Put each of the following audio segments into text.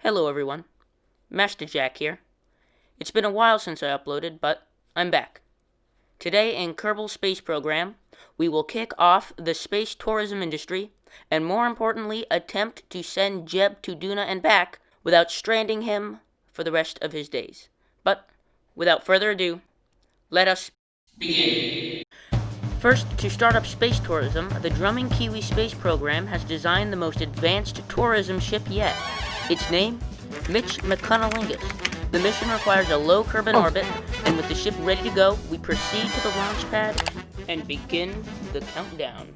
Hello everyone, Master Jack here. It's been a while since I uploaded, but I'm back. Today in Kerbal Space Program, we will kick off the space tourism industry, and more importantly, attempt to send Jeb to Duna and back without stranding him for the rest of his days. But, without further ado, let us begin. First, to start up space tourism, the Drumming Kiwi Space Program has designed the most advanced tourism ship yet. Its name? Mitch McCunnilingus. The mission requires a low Kerbal orbit, and with the ship ready to go, we proceed to the launch pad and begin the countdown.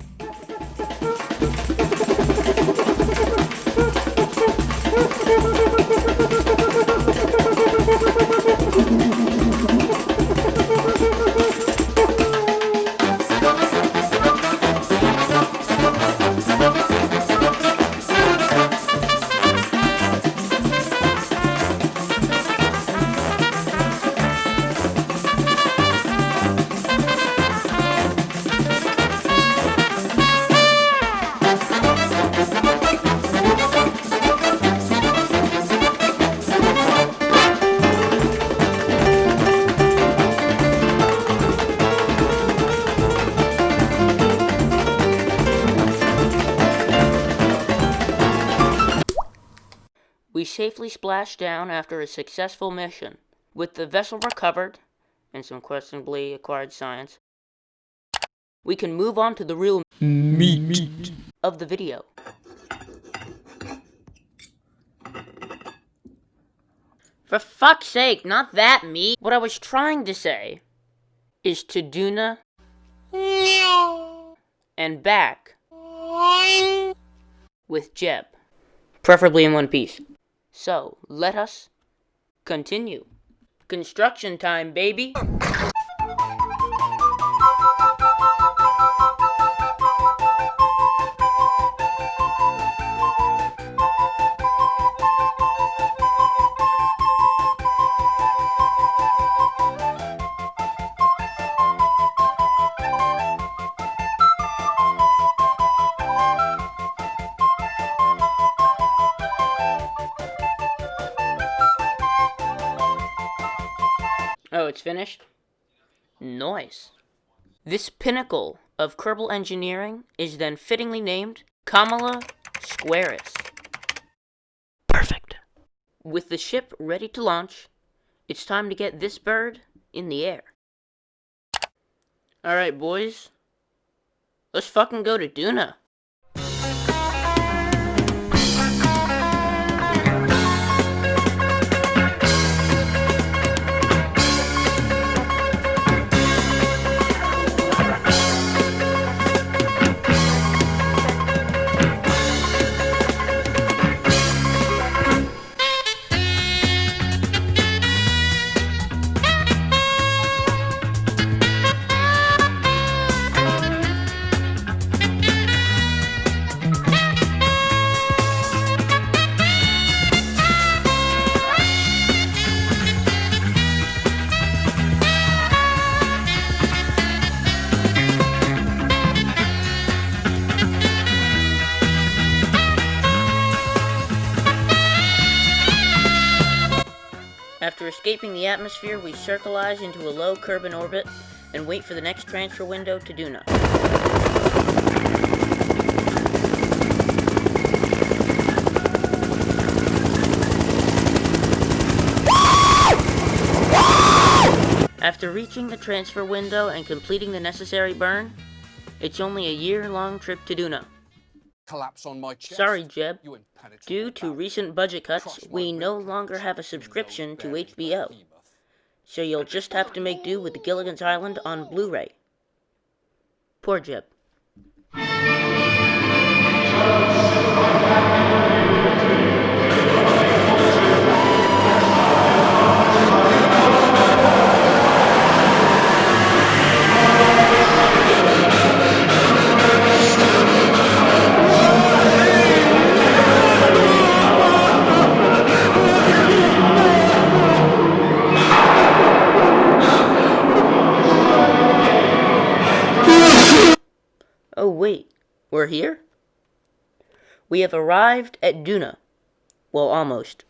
We safely splashed down after a successful mission. With the vessel recovered, and some questionably acquired science, we can move on to the real meat of the video. For fuck's sake, not that meat! What I was trying to say is to Duna and back with Jeb, preferably in one piece. So, let us continue. Construction time, baby! Oh, it's finished? Nice. This pinnacle of Kerbal engineering is then fittingly named Kamala Squaris. Perfect. With the ship ready to launch, it's time to get this bird in the air. Alright, boys. Let's fucking go to Duna. After escaping the atmosphere, we circleize into a low Kerbal orbit and wait for the next transfer window to Duna. After reaching the transfer window and completing the necessary burn, it's only a year-long trip to Duna. Collapse on my chest. Sorry, Jeb. Due to recent budget cuts, we no longer have a subscription to HBO, so you'll just have to make do with Gilligan's Island on Blu-ray. Poor Jeb. Oh wait, we're here? We have arrived at Duna. Well, almost.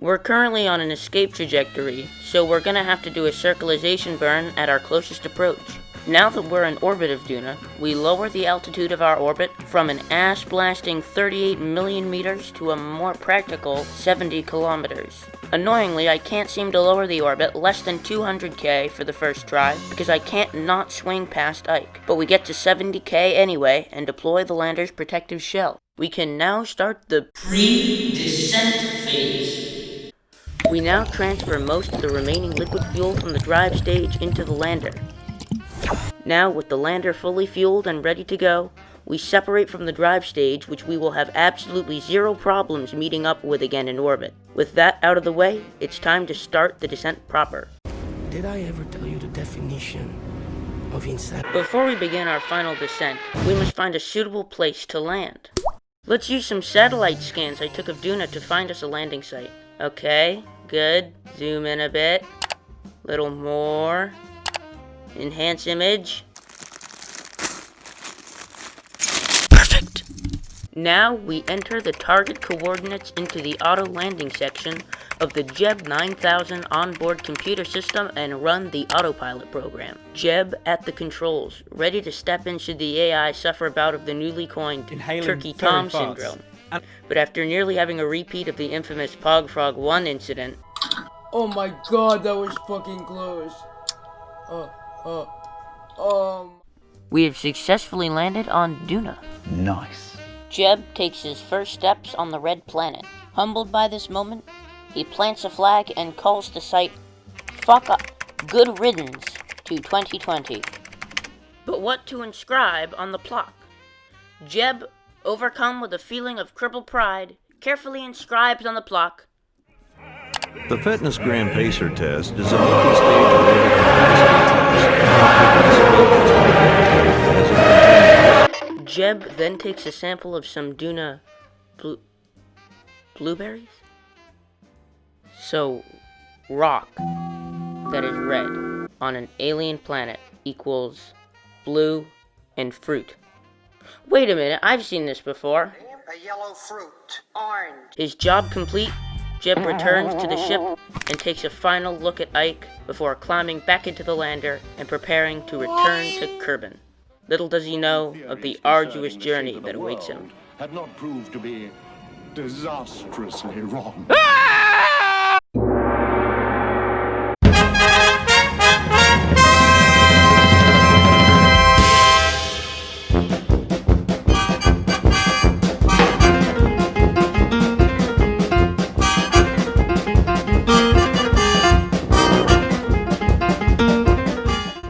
We're currently on an escape trajectory, so we're gonna have to do a circularization burn at our closest approach. Now that we're in orbit of Duna, we lower the altitude of our orbit from an ass-blasting 38 million meters to a more practical 70 kilometers. Annoyingly, I can't seem to lower the orbit less than 200k for the first try, because I can't not swing past Ike. But we get to 70k anyway, and deploy the lander's protective shell. We can now start the pre-descent phase. We now transfer most of the remaining liquid fuel from the drive stage into the lander. Now, with the lander fully fueled and ready to go, we separate from the drive stage, which we will have absolutely zero problems meeting up with again in orbit. With that out of the way, it's time to start the descent proper. Did I ever tell you the definition of insanity? Before we begin our final descent, we must find a suitable place to land. Let's use some satellite scans I took of Duna to find us a landing site. Okay, good. Zoom in a bit. Little more. Enhance image. Perfect! Now we enter the target coordinates into the auto landing section of the Jeb 9000 onboard computer system and run the autopilot program. Jeb at the controls, ready to step in should the AI suffer a bout of the newly coined Turkey Tom syndrome. But after nearly having a repeat of the infamous Pog Frog 1 incident... Oh my god, that was fucking close. We have successfully landed on Duna. Nice. Jeb takes his first steps on the red planet. Humbled by this moment, he plants a flag and calls the site "Fuck up, good riddance" to 2020. But what to inscribe on the plaque? Jeb, overcome with a feeling of crippled pride, carefully inscribes on the plaque, The Fitness Grand Pacer test is a multi-stage aerobic capacity test. Jeb then takes a sample of some Duna blueberries? So, rock that is red on an alien planet equals blue and fruit. Wait a minute, I've seen this before. A yellow fruit. Orange. His job complete, Jeb returns to the ship and takes a final look at Ike before climbing back into the lander and preparing to return to Kerbin. Little does he know of the arduous journey that awaits him. Had not proved to be disastrously wrong.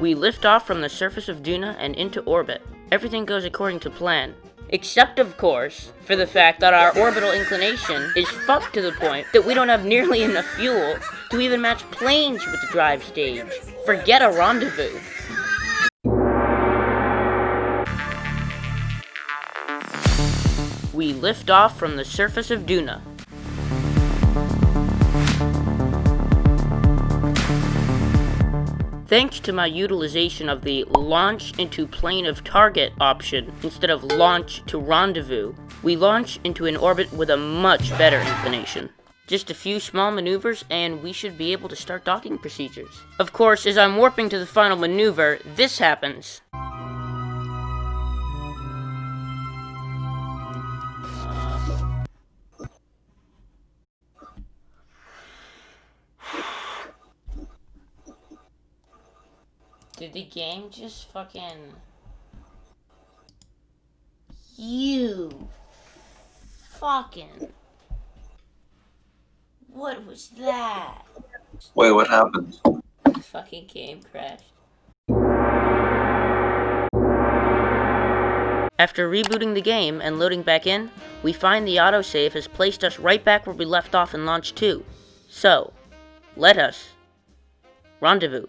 We lift off from the surface of Duna and into orbit. Everything goes according to plan. Except, of course, for the fact that our orbital inclination is fucked to the point that we don't have nearly enough fuel to even match planes with the drive stage. Forget a rendezvous. We lift off from the surface of Duna. Thanks to my utilization of the launch into plane of target option instead of launch to rendezvous, we launch into an orbit with a much better inclination. Just a few small maneuvers and we should be able to start docking procedures. Of course, as I'm warping to the final maneuver, this happens. Did the game just fucking... You... Fucking... What was that? Wait, what happened? The fucking game crashed. After rebooting the game and loading back in, we find the autosave has placed us right back where we left off in Launch 2. So, let us... rendezvous.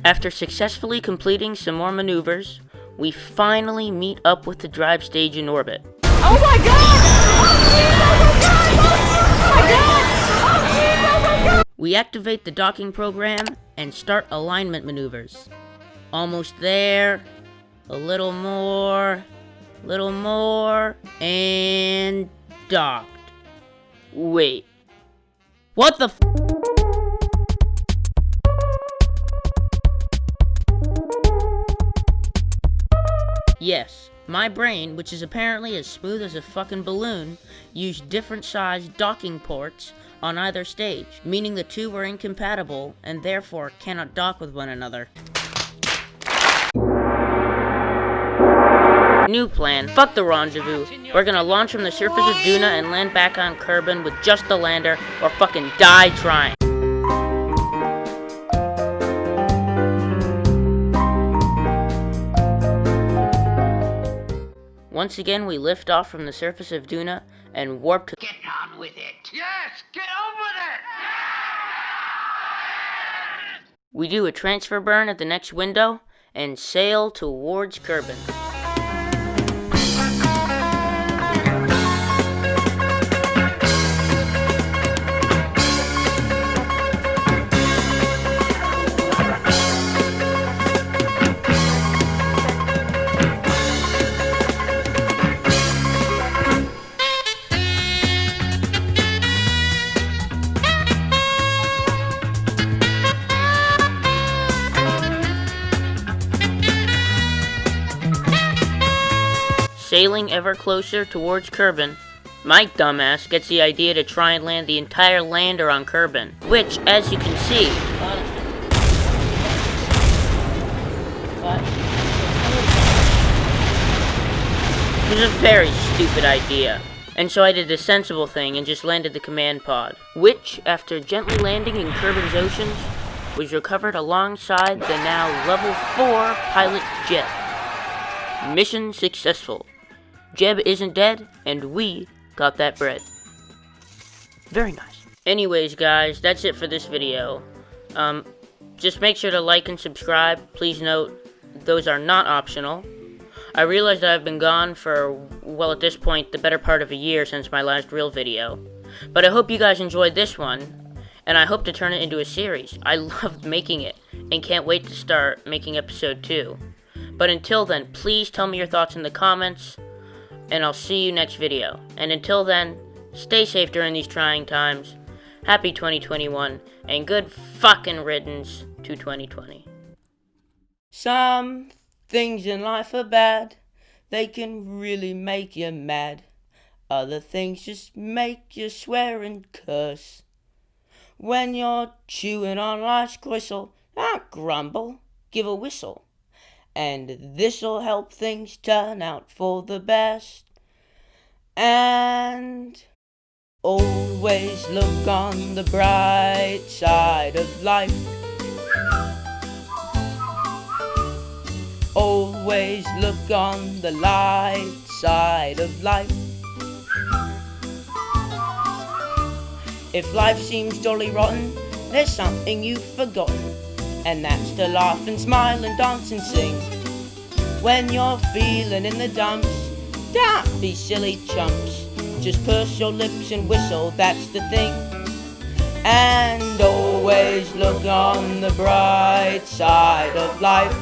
After successfully completing some more maneuvers, we finally meet up with the drive stage in orbit. Oh my god! Oh my god! Oh my god! We activate the docking program and start alignment maneuvers. Almost there. A little more, and docked. Wait. What the f- Yes, my brain, which is apparently as smooth as a fucking balloon, used different sized docking ports on either stage, meaning the two were incompatible and therefore cannot dock with one another. New plan. Fuck the rendezvous. We're gonna launch from the surface of Duna and land back on Kerbal with just the lander, or fucking die trying. Once again, we lift off from the surface of Duna and warp to— Get on with it. Yes, get on with it! We do a transfer burn at the next window and sail towards Kerbal. Sailing ever closer towards Kerbal, my dumbass gets the idea to try and land the entire lander on Kerbal, which, as you can see, was a very stupid idea. And so I did the sensible thing and just landed the command pod, which, after gently landing in Kerbal's oceans, was recovered alongside the now level 4 pilot Jeb. Mission successful. Jeb isn't dead, and we got that bread. Very nice. Anyways, guys, that's it for this video. Just make sure to like and subscribe. Please note, those are not optional. I realize that I've been gone for, well, at this point, the better part of a year since my last real video. But I hope you guys enjoyed this one, and I hope to turn it into a series. I loved making it, and can't wait to start making episode 2. But until then, please tell me your thoughts in the comments, and I'll see you next video. And until then, stay safe during these trying times. Happy 2021, and good fucking riddance to 2020. Some things in life are bad. They can really make you mad. Other things just make you swear and curse. When you're chewing on life's gristle, don't grumble, give a whistle. And this'll help things turn out for the best. And always look on the bright side of life. Always look on the light side of life. If life seems jolly rotten, there's something you've forgotten, and that's to laugh and smile and dance and sing. When you're feeling in the dumps, don't be silly chumps. Just purse your lips and whistle, that's the thing. And always look on the bright side of life.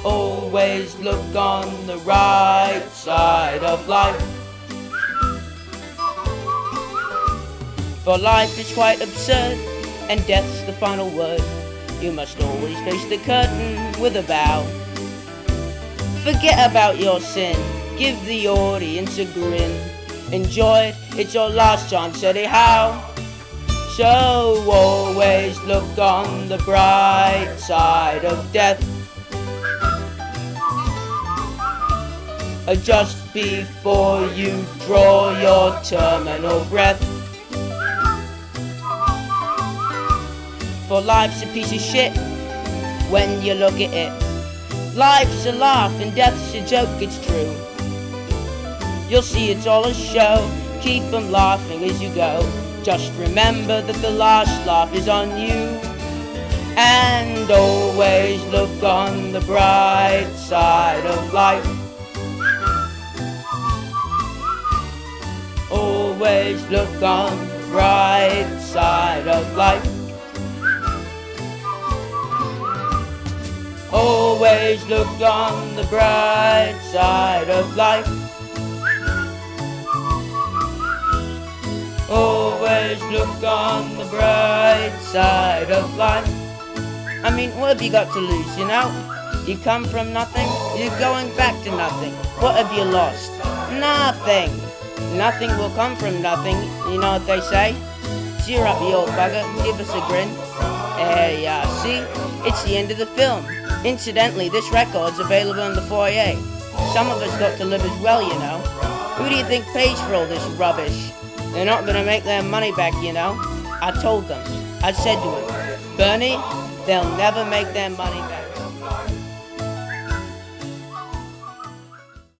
Always look on the right side of life. For life is quite absurd, and death's the final word. You must always face the curtain with a bow. Forget about your sin, give the audience a grin. Enjoy it, it's your last chance anyhow. So always look on the bright side of death. Just before you draw your terminal breath. For life's a piece of shit when you look at it. Life's a laugh and death's a joke, it's true. You'll see it's all a show, keep 'em laughing as you go. Just remember that the last laugh is on you. And always look on the bright side of life. Always Always look on the bright side of life. Always look on the bright side of life. Always look on the bright side of life. I mean, what have you got to lose, you know? You come from nothing, you're going back to nothing. What have you lost? Nothing. Nothing will come from nothing, you know what they say? Cheer up, you old bugger, give us a grin. There you are, see? It's the end of the film. Incidentally, this record's available in the foyer. Some of us got to live as well, you know. Who do you think pays for all this rubbish? They're not gonna make their money back, you know. I told them. I said to him, Bernie, they'll never make their money back.